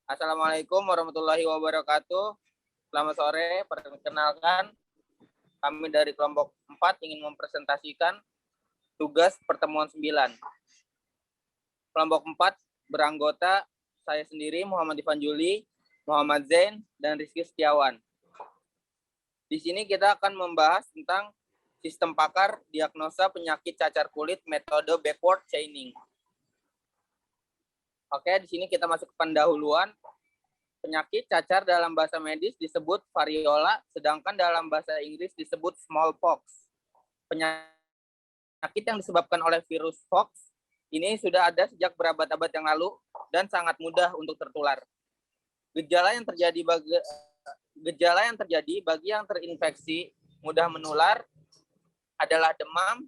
Assalamualaikum warahmatullahi wabarakatuh. Selamat sore. Perkenalkan, kami dari kelompok 4 ingin mempresentasikan tugas pertemuan 9. Kelompok 4 beranggota saya sendiri, Muhammad Ivan Juli, Muhammad Zain, dan Rizky Setiawan. Di sini kita akan membahas tentang sistem pakar diagnosa penyakit cacar kulit metode backward chaining. Oke, di sini kita masuk ke pendahuluan. Penyakit cacar dalam bahasa medis disebut variola, sedangkan dalam bahasa Inggris disebut smallpox. Penyakit yang disebabkan oleh virus Fox ini sudah ada sejak berabad-abad yang lalu dan sangat mudah untuk tertular. Gejala yang terjadi bagi yang terinfeksi mudah menular adalah demam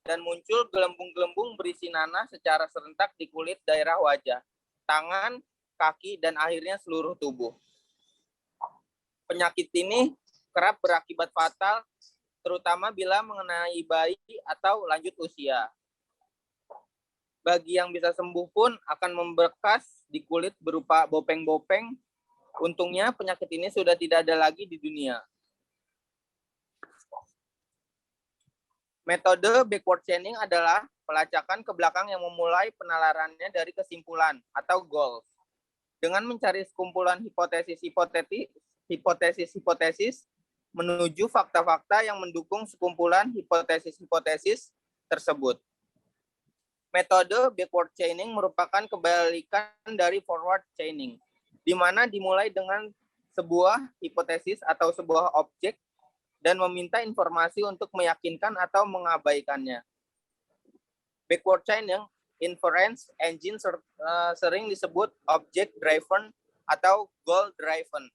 dan muncul gelembung-gelembung berisi nanah secara serentak di kulit daerah wajah, tangan, kaki, dan akhirnya seluruh tubuh. Penyakit ini kerap berakibat fatal, terutama bila mengenai bayi atau lanjut usia. Bagi yang bisa sembuh pun akan membekas di kulit berupa bopeng-bopeng. Untungnya penyakit ini sudah tidak ada lagi di dunia. Metode backward chaining adalah pelacakan ke belakang yang memulai penalarannya dari kesimpulan atau goals. Dengan mencari sekumpulan hipotesis menuju fakta-fakta yang mendukung sekumpulan hipotesis tersebut. Metode backward chaining merupakan kebalikan dari forward chaining, di mana dimulai dengan sebuah hipotesis atau sebuah objek dan meminta informasi untuk meyakinkan atau mengabaikannya. Backward chaining inference engine sering disebut object driven atau goal driven.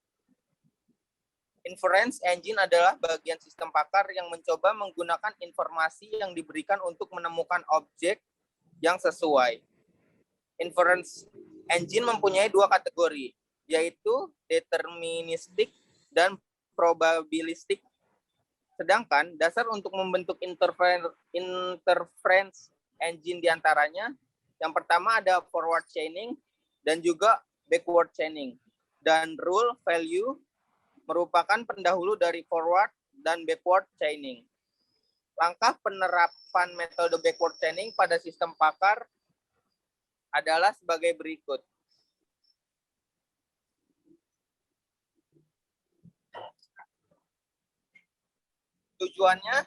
Inference engine adalah bagian sistem pakar yang mencoba menggunakan informasi yang diberikan untuk menemukan objek yang sesuai. Inference engine mempunyai dua kategori, yaitu deterministik dan probabilistik. Sedangkan dasar untuk membentuk inference engine diantaranya, yang pertama ada forward chaining dan juga backward chaining. Dan rule value merupakan pendahulu dari forward dan backward chaining. Langkah penerapan metode backward chaining pada sistem pakar adalah sebagai berikut. Tujuannya,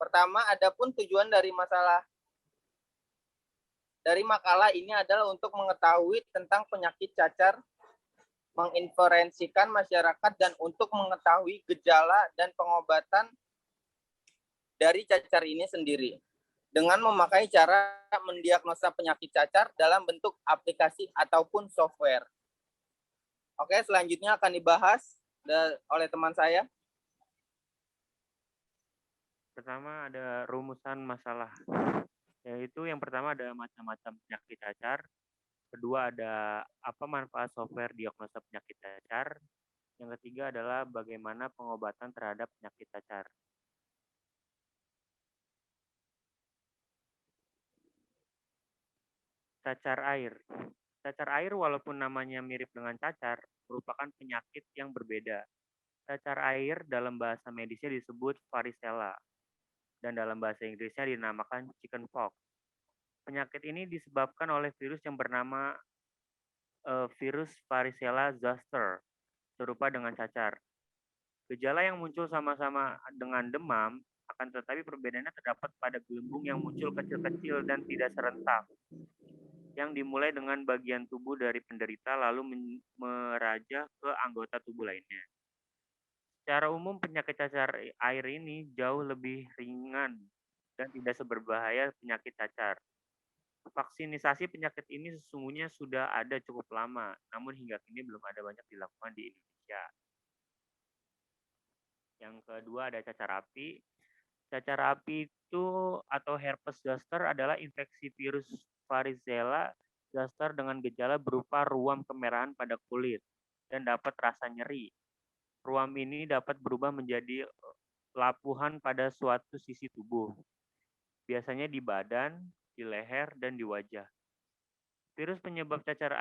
pertama, adapun tujuan dari makalah ini adalah untuk mengetahui tentang penyakit cacar, menginferensikan masyarakat, dan untuk mengetahui gejala dan pengobatan dari cacar ini sendiri, dengan memakai cara mendiagnosa penyakit cacar dalam bentuk aplikasi ataupun software. Oke, selanjutnya akan dibahas oleh teman saya. Pertama ada rumusan masalah, yaitu yang pertama ada macam-macam penyakit cacar, kedua ada apa manfaat software diagnosa penyakit cacar, yang ketiga adalah bagaimana pengobatan terhadap penyakit cacar. Cacar air. Cacar air walaupun namanya mirip dengan cacar, merupakan penyakit yang berbeda. Cacar air dalam bahasa medisnya disebut varicella, dan dalam bahasa Inggrisnya dinamakan chickenpox. Penyakit ini disebabkan oleh virus yang bernama virus varicella zoster, serupa dengan cacar. Gejala yang muncul sama-sama dengan demam, akan tetapi perbedaannya terdapat pada gelembung yang muncul kecil-kecil dan tidak serentak, yang dimulai dengan bagian tubuh dari penderita lalu merajah ke anggota tubuh lainnya. Secara umum penyakit cacar air ini jauh lebih ringan dan tidak seberbahaya penyakit cacar. Vaksinisasi penyakit ini sesungguhnya sudah ada cukup lama, namun hingga kini belum ada banyak dilakukan di Indonesia. Yang kedua ada cacar api. Cacar api itu atau herpes zoster adalah infeksi virus varicella zoster dengan gejala berupa ruam kemerahan pada kulit dan dapat rasa nyeri. Ruam ini dapat berubah menjadi lapuhan pada suatu sisi tubuh, biasanya di badan, di leher, dan di wajah. Virus penyebab cacar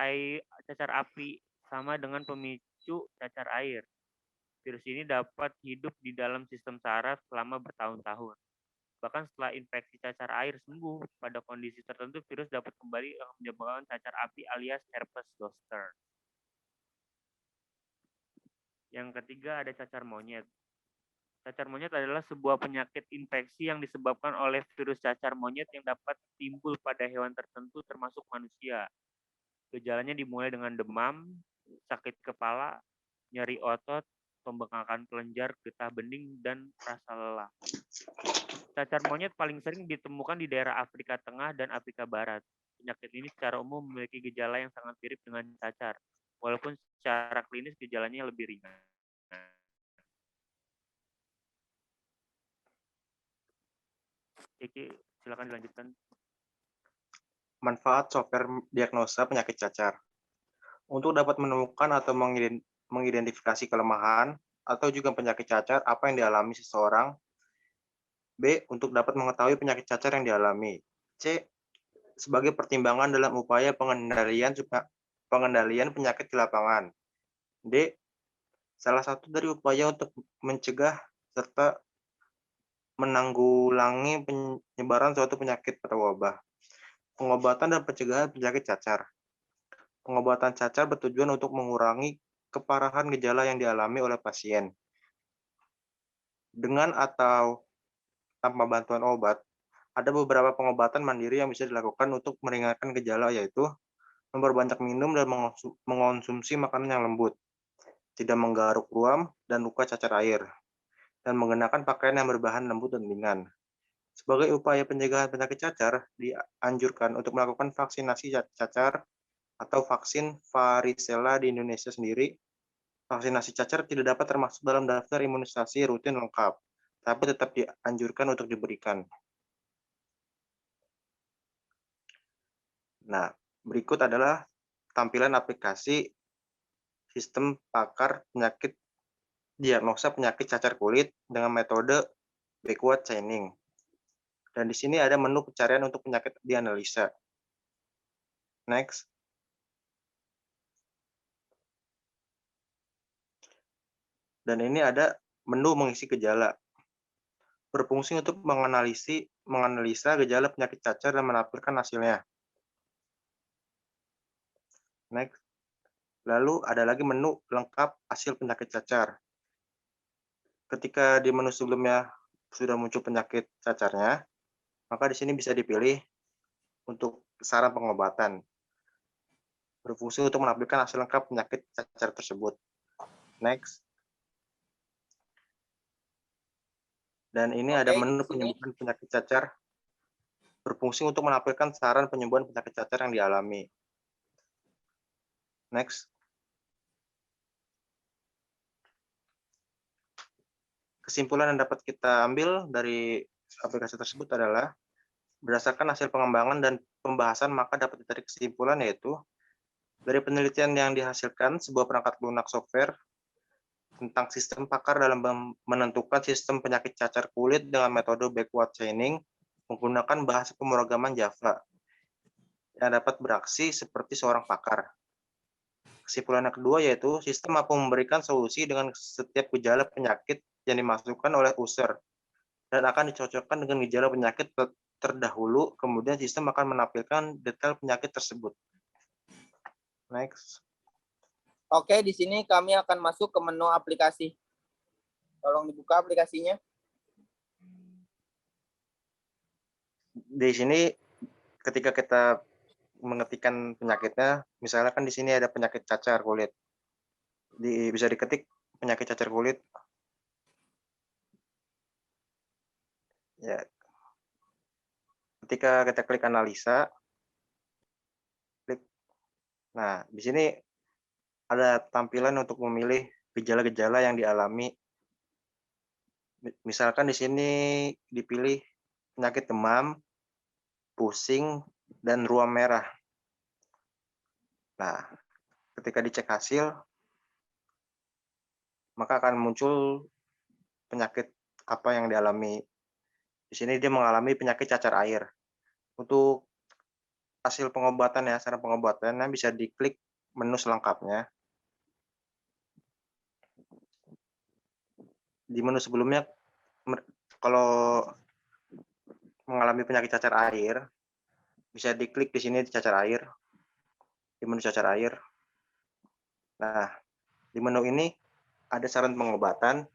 api sama dengan pemicu cacar air. Virus ini dapat hidup di dalam sistem saraf selama bertahun-tahun. Bahkan setelah infeksi cacar air sembuh, pada kondisi tertentu virus dapat kembali menyebabkan cacar api alias herpes zoster. Yang ketiga ada cacar monyet. Cacar monyet adalah sebuah penyakit infeksi yang disebabkan oleh virus cacar monyet yang dapat timbul pada hewan tertentu termasuk manusia. Gejalanya dimulai dengan demam, sakit kepala, nyeri otot, pembengkakan kelenjar, getah bening, dan rasa lelah. Cacar monyet paling sering ditemukan di daerah Afrika Tengah dan Afrika Barat. Penyakit ini secara umum memiliki gejala yang sangat mirip dengan cacar, walaupun secara klinis gejalanya lebih ringan. Kiki, silakan dilanjutkan. Manfaat software diagnosa penyakit cacar. Untuk dapat menemukan atau mengidentifikasi kelemahan atau juga penyakit cacar apa yang dialami seseorang. B. Untuk dapat mengetahui penyakit cacar yang dialami. C. Sebagai pertimbangan dalam upaya pengendalian penyakit di lapangan. D. Salah satu dari upaya untuk mencegah serta menanggulangi penyebaran suatu penyakit atau wabah. Pengobatan dan pencegahan penyakit cacar. Pengobatan cacar bertujuan untuk mengurangi keparahan gejala yang dialami oleh pasien. Dengan atau tanpa bantuan obat, ada beberapa pengobatan mandiri yang bisa dilakukan untuk meringankan gejala, yaitu memperbanyak minum dan mengonsumsi makanan yang lembut, tidak menggaruk ruam dan luka cacar air, dan mengenakan pakaian yang berbahan lembut dan ringan. Sebagai upaya pencegahan penyakit cacar, dianjurkan untuk melakukan vaksinasi cacar atau vaksin varicella di Indonesia sendiri. Vaksinasi cacar tidak dapat termasuk dalam daftar imunisasi rutin lengkap, tapi tetap dianjurkan untuk diberikan. Nah, berikut adalah tampilan aplikasi sistem pakar penyakit diagnosa penyakit cacar kulit dengan metode backward chaining. Dan di sini ada menu pencarian untuk penyakit dianalisa. Next. Dan ini ada menu mengisi gejala. Berfungsi untuk menganalisa gejala penyakit cacar dan menampilkan hasilnya. Next. Lalu ada lagi menu lengkap hasil penyakit cacar. Ketika di menu sebelumnya sudah muncul penyakit cacarnya, maka di sini bisa dipilih untuk saran pengobatan. Berfungsi untuk menampilkan hasil lengkap penyakit cacar tersebut. Next. Dan ini ada menu penyembuhan penyakit cacar. Berfungsi untuk menampilkan saran penyembuhan penyakit cacar yang dialami. Next. Kesimpulan yang dapat kita ambil dari aplikasi tersebut adalah berdasarkan hasil pengembangan dan pembahasan, maka dapat ditarik kesimpulan, yaitu dari penelitian yang dihasilkan sebuah perangkat lunak software tentang sistem pakar dalam menentukan sistem penyakit cacar kulit dengan metode backward chaining menggunakan bahasa pemrograman Java yang dapat beraksi seperti seorang pakar. Kesimpulan yang kedua yaitu sistem mampu memberikan solusi dengan setiap gejala penyakit yang dimasukkan oleh user dan akan dicocokkan dengan gejala penyakit terdahulu, kemudian sistem akan menampilkan detail penyakit tersebut. Next. Oke, di sini kami akan masuk ke menu aplikasi. Tolong dibuka aplikasinya. Di sini ketika kita mengetikkan penyakitnya, misalnya kan di sini ada penyakit cacar kulit. Bisa diketik penyakit cacar kulit. Ya. Ketika kita klik analisa, klik. Nah, di sini ada tampilan untuk memilih gejala-gejala yang dialami. Misalkan di sini dipilih penyakit demam, pusing, dan ruam merah. Nah, ketika dicek hasil, maka akan muncul penyakit apa yang dialami. Di sini dia mengalami penyakit cacar air. Untuk hasil pengobatan ya, saran pengobatannya bisa diklik menu selengkapnya. Di menu sebelumnya, kalau mengalami penyakit cacar air, bisa diklik di sini di cacar air, di menu cacar air. Nah, di menu ini ada saran pengobatan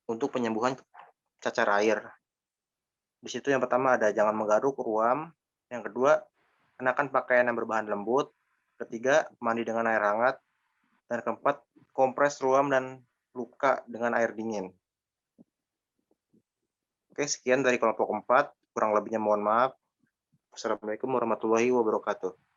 untuk penyembuhan cacar air. Di situ yang pertama ada jangan menggaruk, ruam. Yang kedua, kenakan pakaian yang berbahan lembut. Ketiga, mandi dengan air hangat. Dan keempat, kompres ruam dan luka dengan air dingin. Oke, sekian dari kelompok 4. Kurang lebihnya mohon maaf. Assalamualaikum warahmatullahi wabarakatuh.